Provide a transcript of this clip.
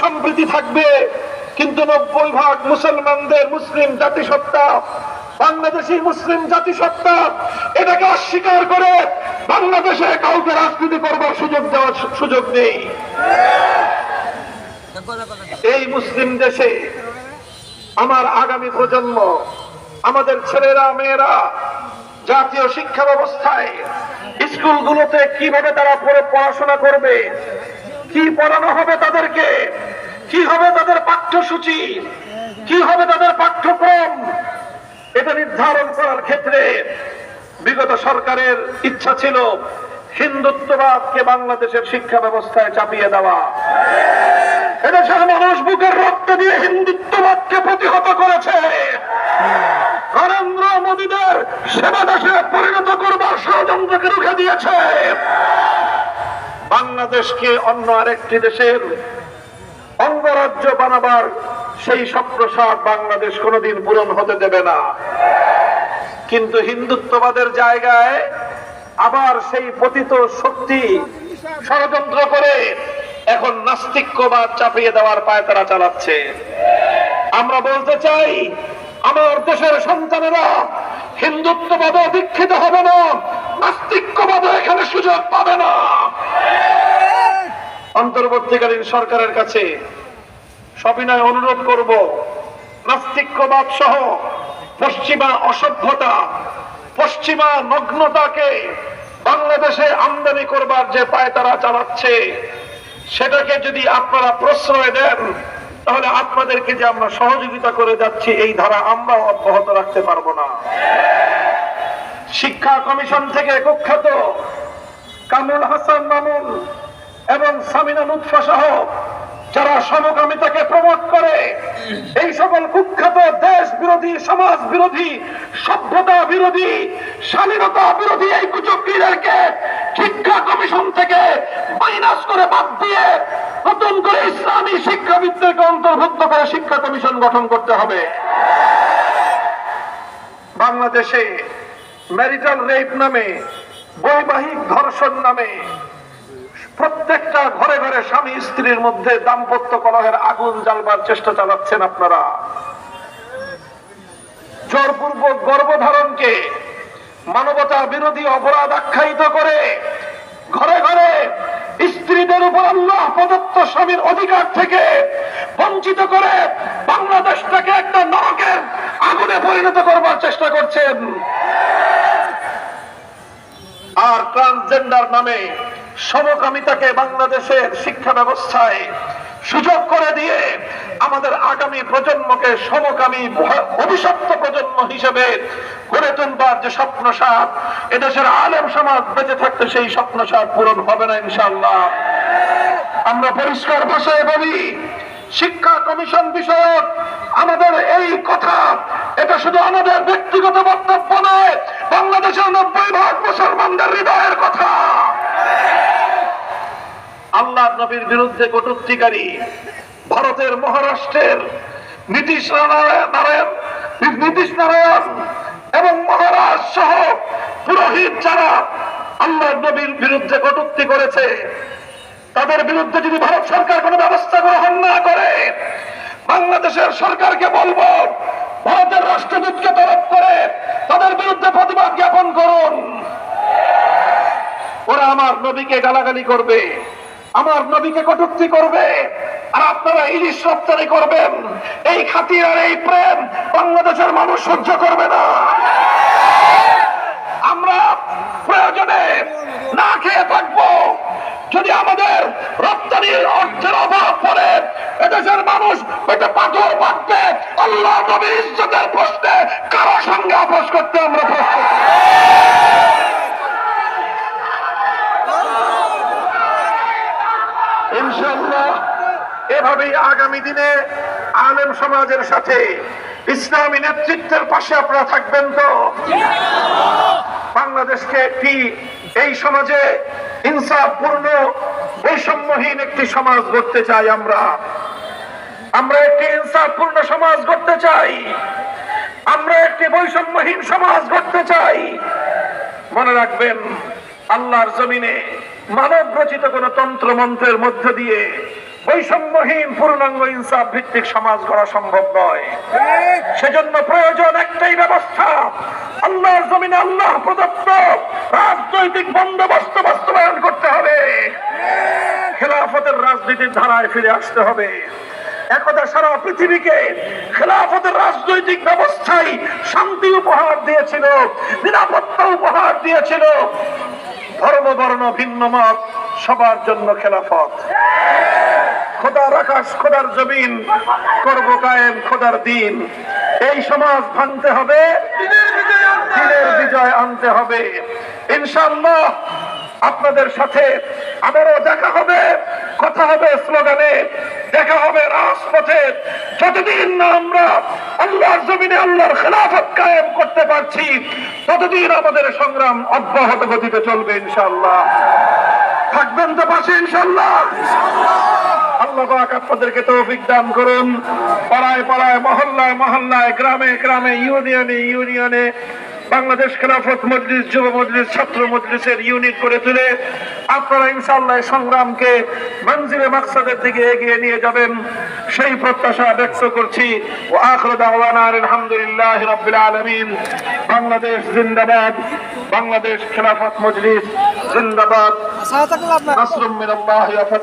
সম্প্রীতি থাকবে, কিন্তু 90% মুসলমানদের মুসলিম জাতিসত্তা, বাংলাদেশি মুসলিম জাতিসত্তা এটাকে অস্বীকার করে বাংলাদেশে কাউকে রাজনীতি করবার সুযোগ নেই। এই মুসলিম দেশে আমার আগামী প্রজন্ম, আমাদের ছেলেরা মেয়েরা জাতীয় শিক্ষা ব্যবস্থায় স্কুলগুলোতে কিভাবে তারা পড়াশোনা করবে, কি পড়ানো হবে তাদেরকে, কি হবে তাদের পাঠ্যসূচি, কি হবে তাদের পাঠ্যক্রম, এটা নির্ধারণ করার ক্ষেত্রে বিগত সরকারের ইচ্ছা ছিল হিন্দুত্ববাদকে বাংলাদেশের শিক্ষা ব্যবস্থায় চাপিয়ে দেওয়া। এদেশের মানুষ বুকের রক্ত দিয়ে হিন্দুত্ববাদকে প্রতিহত করেছে। নরেন্দ্র মোদীদের সেবা দেশে পরিণত করবার ষড়যন্ত্রকে রুখে দিয়েছে। বাংলাদেশকে অন্য আরেকটি দেশের অঙ্গরাজ্য বানাবার সেই স্বপ্নসাদ বাংলাদেশ কোনোদিন পূরণ হতে দেবে না। কিন্তু হিন্দুত্ববাদের জায়গায় আবার সেই পতিত শক্তি ষড়যন্ত্র করে এখন নাস্তিক্যবাদ চাপিয়ে দেওয়ার পায়তারা চালাচ্ছে। আমরা বলতে চাই, আমার দেশের সন্তানেরা হিন্দুত্ববাদে দীক্ষিত হবে না, নাস্তিক্যবাদে এখানে সুযোগ পাবে না। অন্তর্বর্তীকালীন সরকারের কাছে সবিনয় অনুরোধ করব, নাস্তিক্যবাদ সহ পশ্চিমা অসভ্যতা, পশ্চিমা নগ্নতাকে বাংলাদেশে আমদানি করবার যে পায়তারা চালাচ্ছে, সেটাকে যদি আপনারা প্রশ্রয় দেন, তাহলে আপনাদেরকে যে আমরা সহযোগিতা করে যাচ্ছি এই ধারা আমরা অব্যাহত রাখতে পারবো না। শিক্ষা কমিশন থেকে কুখ্যাত কামরুল হাসান মামুন এবং সামিনা লুৎফা সহ যারা সমকামিতাকে প্রমোট করে, এই সকল কুখ্যাত দেশ বিরোধী, সমাজ বিরোধী, সভ্যতা বিরোধী, স্বাধীনতা বিরোধী এই কুচক্রীদেরকে শিক্ষা কমিশন থেকে মাইনাস করে বাদ দিয়ে নতুন করে ইসলামী শিক্ষাবিদদেরকে অন্তর্ভুক্ত করে শিক্ষা কমিশন গঠন করতে হবে। বাংলাদেশে ম্যারিটাল রেপ নামে, বৈবাহিক ধর্ষণ নামে প্রত্যেকটা ঘরে ঘরে স্বামী স্ত্রীর মধ্যে দাম্পত্য কলহের আগুন জ্বালবার চেষ্টা চালাচ্ছেন আপনারা। জোরপূর্বক গর্ভধারণকে মানবতা বিরোধী অপরাধ আখ্যায়িত করে ঘরে ঘরে স্ত্রীদের উপর আল্লাহ প্রদত্ত স্বামীর অধিকার থেকে বঞ্চিত করে বাংলাদেশটাকে একটা নরকের আগুনে পরিণত করবার চেষ্টা করছেন। আর ট্রান্সজেন্ডার নামে সমকামিতাকে বাংলাদেশের শিক্ষা ব্যবস্থায় সুযোগ করে দিয়ে আমাদের আগামী প্রজন্মকে সমকামী অভিশপ্ত প্রজন্ম হিসেবে গড়ে তুলবার যে স্বপ্নসাদ, এদেশের আলেম সমাজ বেঁচে থাকতে সেই স্বপ্নসাদ পূরণ হবে না ইনশাআল্লাহ। আমরা পরিষ্কার ভাষায় বলি, শিক্ষা কমিশন বিষয়ক আমাদের এই কথা, এটা শুধু আমাদের ব্যক্তিগত বক্তব্য নয়, বাংলাদেশের 90% মুসলমানদের হৃদয়ের কথা। আল্লাহ নবীর বিরুদ্ধে কটূক্তিকারী ভারতের মহারাষ্ট্রের নীতিশ নারায়ণ এবং মহারাজ সহ পুরোহিত যারা আল্লাহ নবীর বিরুদ্ধে কটূক্তি করেছে, তাদের বিরুদ্ধে যদি ভারত সরকার কোনো ব্যবস্থা গ্রহণ না করে, বাংলাদেশের সরকারকে বলবো, ভারতের রাষ্ট্রদূতকে তলব করে তাদের বিরুদ্ধে প্রতিবাদ জ্ঞাপন করুন। ওরা আমার নবীকে গালাগালি করবে, আমার নবীকে কটূক্তি করবে, আর আপনারা ইলিশ রপ্তানি করবেন। এই খাতির আর এই প্রেম বাংলাদেশের মানুষ সহ্য করবে না। আমরা প্রয়োজনে না খেয়ে থাকবো, যদি আমাদের রপ্তানির অর্থের অভাব পড়ে এদেশের মানুষ পেটে পাথর বাঁধবে, আল্লাহ নবীর ইজ্জতের প্রশ্নে কারো সঙ্গে আপোষ করতে আমরা প্রস্তুত। ইনশাআল্লাহ এভাবেই আগামী দিনে আলেম সমাজের সাথে ইসলামী নেতৃত্বের পাশে আপনারা থাকবেন তো? বাংলাদেশকে একটি, এই সমাজে ইনসাফপূর্ণ বৈষম্যহীন একটি সমাজ গড়তে চাই। আমরা একটি ইনসাফপূর্ণ সমাজ গড়তে চাই, আমরা একটি বৈষম্যহীন সমাজ গড়তে চাই। মনে রাখবেন, আল্লাহর জমিনে মানব রচিত কোন তন্ত্র মন্ত্রের মধ্য দিয়ে বৈষম্যহীন পূর্ণাঙ্গ ইনসাফ ভিত্তিক সমাজ গড়া সম্ভব নয়। সেজন্য প্রয়োজন একটাই ব্যবস্থা, আল্লাহর জমিনে আল্লাহ প্রদত্ত রাজনৈতিক বন্দোবস্ত বাস্তবায়ন করতে হবে। খেলাফতের রাজনীতির ধারায় ফিরে আসতে হবে। একদা সারা পৃথিবীকে খেলাফতের রাজনৈতিক ব্যবস্থায় শান্তি উপহার দিয়েছিল, নিরাপত্তা উপহার দিয়েছিল। ধর্ম বর্ণ ভিন্ন মত সবার জন্য খেলাফত। খোদার আকাশ খোদার জমিন করব কায়েম খোদার দিন। এই সমাজ ভাঙতে হবে, দিনের বিজয় আনতে হবে। ইনশাআল্লাহ আপনাদের সাথে আবারও দেখা হবে, কথা হবে স্লোগানে, দেখা হবে রাজপথে। যতদিন না আমরা আল্লাহর জমিনে আল্লাহর খেলাফত কায়েম করতে পারছি, ততদিন আমাদের সংগ্রাম অব্যাহত গতিতে চলবে ইনশাআল্লাহ। থাকবেন তো পাশে ইনশাআল্লাহ। আল্লাহ পাক আপনাদেরকে তৌফিক দান করুন। পাড়ায় পাড়ায়, মহল্লায় মহল্লায়, গ্রামে গ্রামে, ইউনিয়নে ইউনিয়নে বাংলাদেশ খেলাফত মজলিস, যুব মজলিস, ছাত্র মজলিসের ইউনিট করে তুলে আপনারা ইনশাআল্লাহ সংগ্রামকে মঞ্জিলে মাকসাদের দিকে এগিয়ে নিয়ে যাবেন, সেই প্রত্যাশা ব্যক্ত করছি। ওয়া আখিরু দাওয়ানা আলহামদুলিল্লাহি রাব্বিল আলামিন। বাংলাদেশ জিন্দাবাদ, বাংলাদেশ খেলাফত মজলিস জিন্দাবাদ। নাসরুম মিনাল্লাহি ওয়া ফাতহুন।